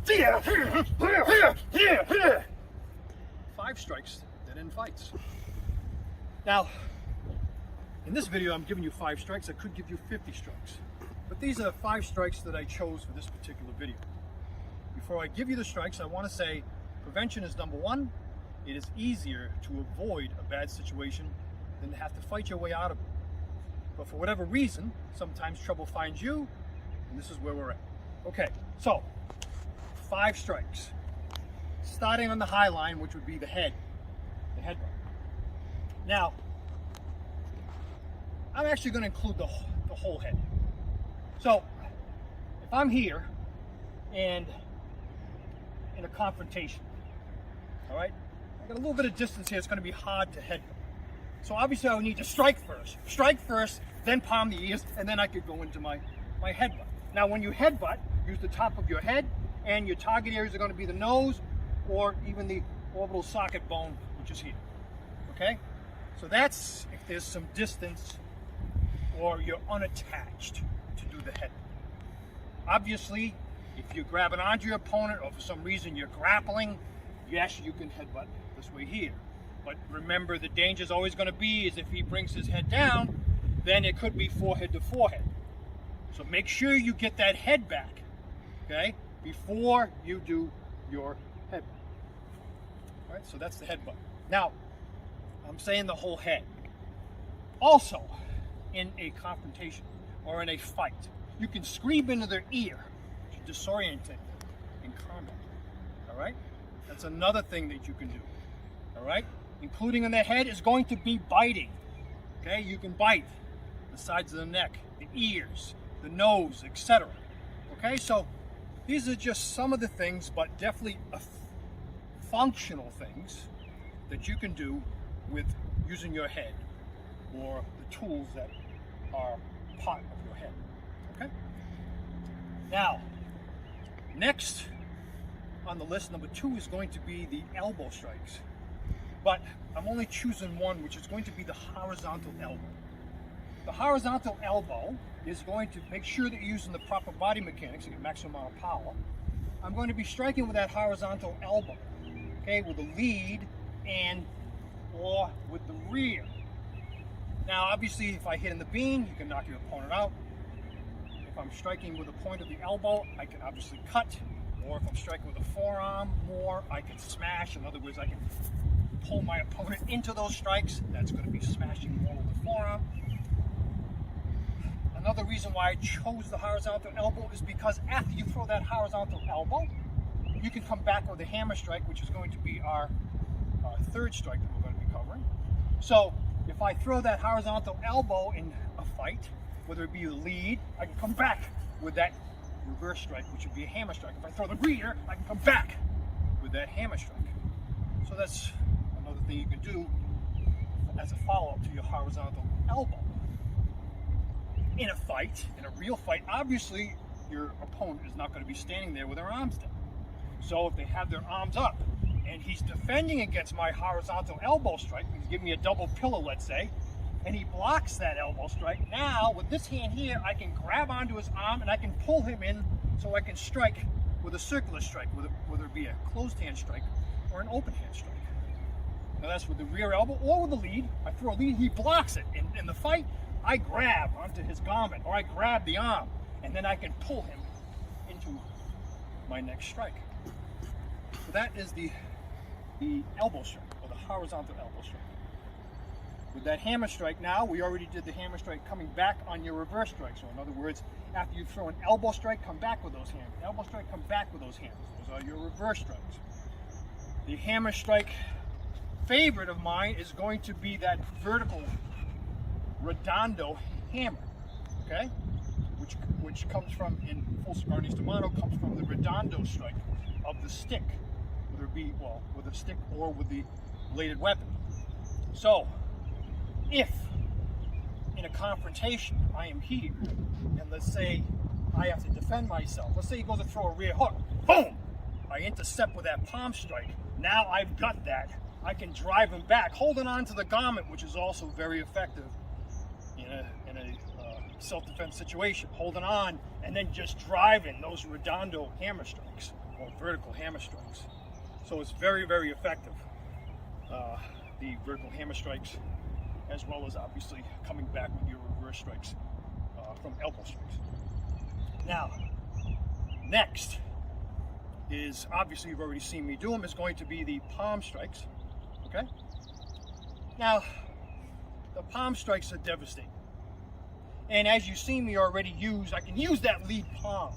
5 strikes that end fights. Now, in this video, I'm giving you 5 strikes. I could give you 50 strikes. But these are the 5 strikes that I chose for this particular video. Before I give you the strikes, I want to say prevention is number 1. It is easier to avoid a bad situation than to have to fight your way out of it. But for whatever reason, sometimes trouble finds you, and this is where we're at. Okay, so 5 strikes. Starting on the high line, which would be the head butt. Now, I'm actually going to include the whole head. So, if I'm here and in a confrontation, all right, I got a little bit of distance here. It's going to be hard to headbutt. So obviously I would need to strike first, then palm the ears, and then I could go into my headbutt. Now, when you headbutt, use the top of your head, and your target areas are going to be the nose or even the orbital socket bone, which is here. Okay? So that's if there's some distance or you're unattached to do the headbutt. Obviously, if you're grabbing onto your opponent or for some reason you're grappling, yes, you can headbutt this way here. But remember, the danger is always going to be is if he brings his head down, then it could be forehead to forehead. So make sure you get that head back, okay, before you do your headbutt. All right, so that's the headbutt. Now, I'm saying the whole head. Also, in a confrontation or in a fight, you can scream into their ear to disorient them in combat. All right, that's another thing that you can do. All right, including on the head is going to be biting. Okay, you can bite the sides of the neck, the ears, the nose, etc. Okay, so these are just some of the things, but definitely functional things that you can do with using your head or the tools that are part of your head. Okay? Now, next on the list, number 2 is going to be the elbow strikes. But I'm only choosing one, which is going to be the horizontal elbow. The horizontal elbow is going to make sure that you're using the proper body mechanics to get maximum amount of power. I'm going to be striking with that horizontal elbow, okay, with the lead and or with the rear. Now, obviously, if I hit in the bean, you can knock your opponent out. If I'm striking with the point of the elbow, I can obviously cut. Or if I'm striking with a forearm more, I can smash. In other words, I can pull my opponent into those strikes. That's going to be smashing more with the forearm. Another reason why I chose the horizontal elbow is because after you throw that horizontal elbow, you can come back with a hammer strike, which is going to be our 3rd strike that we're going to be covering. So if I throw that horizontal elbow in a fight, whether it be the lead, I can come back with that reverse strike, which would be a hammer strike. If I throw the rear, I can come back with that hammer strike. So that's another thing you can do as a follow-up to your horizontal elbow. In a fight, in a real fight, obviously your opponent is not going to be standing there with their arms down. So if they have their arms up and he's defending against my horizontal elbow strike, he's giving me a double pillow, let's say, and he blocks that elbow strike. Now, with this hand here, I can grab onto his arm and I can pull him in so I can strike with a circular strike, whether it be a closed hand strike or an open hand strike. Now that's with the rear elbow or with the lead. I throw a lead, he blocks it. In the fight, I grab onto his garment or I grab the arm and then I can pull him into my next strike. So that is the elbow strike or the horizontal elbow strike. With that hammer strike now, we already did the hammer strike coming back on your reverse strike. So in other words, after you throw an elbow strike, come back with those hands. Elbow strike, come back with those hands. Those are your reverse strikes. The hammer strike favorite of mine is going to be that vertical redondo hammer, okay? Which comes from, in full Cigar Mano, comes from the redondo strike of the stick, whether it be, well, with a stick or with the bladed weapon. So, if in a confrontation I am here, and let's say I have to defend myself, let's say he goes to throw a rear hook, boom! I intercept with that palm strike. Now I've got that. I can drive him back, holding on to the garment, which is also very effective in a self-defense situation. Holding on and then just driving those redondo hammer strikes. or vertical hammer strikes. So it's very, very effective. The vertical hammer strikes, as well as obviously coming back with your reverse strikes from elbow strikes. Now, next is, obviously you've already seen me do them, is going to be the palm strikes, okay? Now, the palm strikes are devastating. And as you see me already use, I can use that lead palm,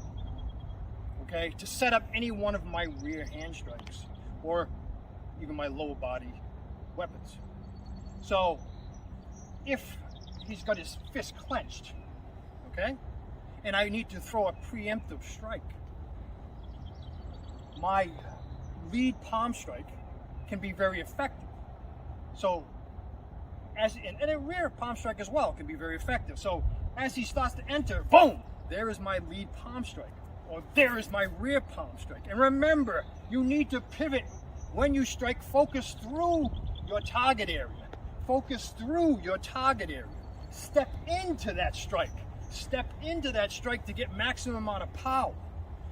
okay, to set up any one of my rear hand strikes or even my lower body weapons. So if he's got his fist clenched, okay, and I need to throw a preemptive strike, my lead palm strike can be very effective. So and a rear palm strike as well can be very effective. So as he starts to enter, boom, there is my lead palm strike, or there is my rear palm strike. And remember, you need to pivot when you strike. Focus through your target area. Focus through your target area. Step into that strike. Step into that strike to get maximum amount of power.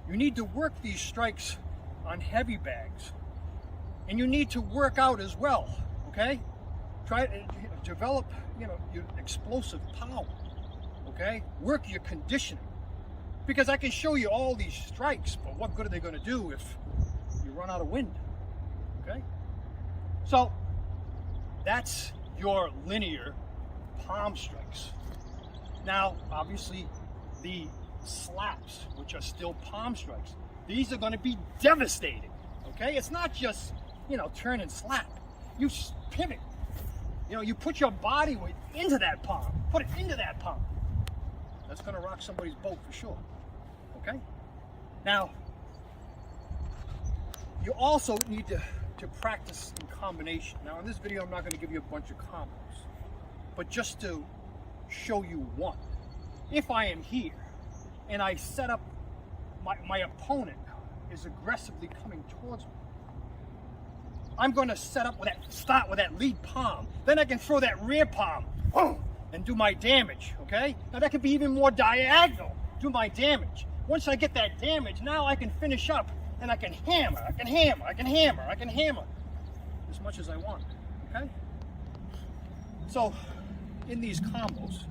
You need to work these strikes on heavy bags. And you need to work out as well, okay? Try to develop, your explosive power, okay? Work your conditioning. Because I can show you all these strikes, but what good are they going to do if you run out of wind, okay? So that's your linear palm strikes. Now, obviously, the slaps, which are still palm strikes, these are going to be devastating, okay? It's not just, turn and slap. You pivot. You put your body weight into that palm. Put it into that palm. That's going to rock somebody's boat for sure, okay? Now, you also need to practice in combination. Now, in this video, I'm not going to give you a bunch of combos, but just to show you one. If I am here and I set up, my opponent is aggressively coming towards me, I'm going to start with that lead palm. Then I can throw that rear palm, boom, and do my damage, okay? Now that could be even more diagonal, do my damage. Once I get that damage, now I can finish up and I can hammer, I can hammer, I can hammer, I can hammer as much as I want, okay? So, in these combos,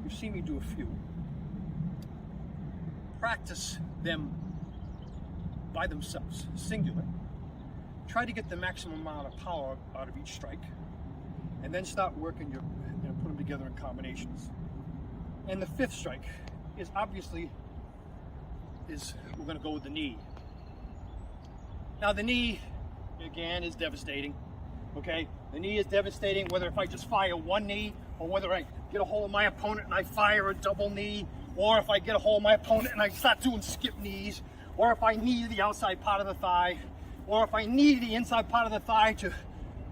you've seen me do a few. Practice them by themselves, singular. Try to get the maximum amount of power out of each strike, and then start working put them together in combinations. And the fifth strike is obviously, we're going to go with the knee. Now the knee, again, is devastating, okay? The knee is devastating, whether if I just fire one knee, or whether I get a hold of my opponent and I fire a double knee, or if I get a hold of my opponent and I start doing skip knees, or if I knee the outside part of the thigh, or if I knee the inside part of the thigh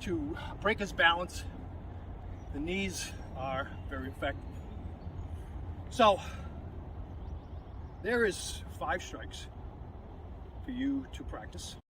to break his balance. The knees are very effective. So there is 5 strikes for you to practice.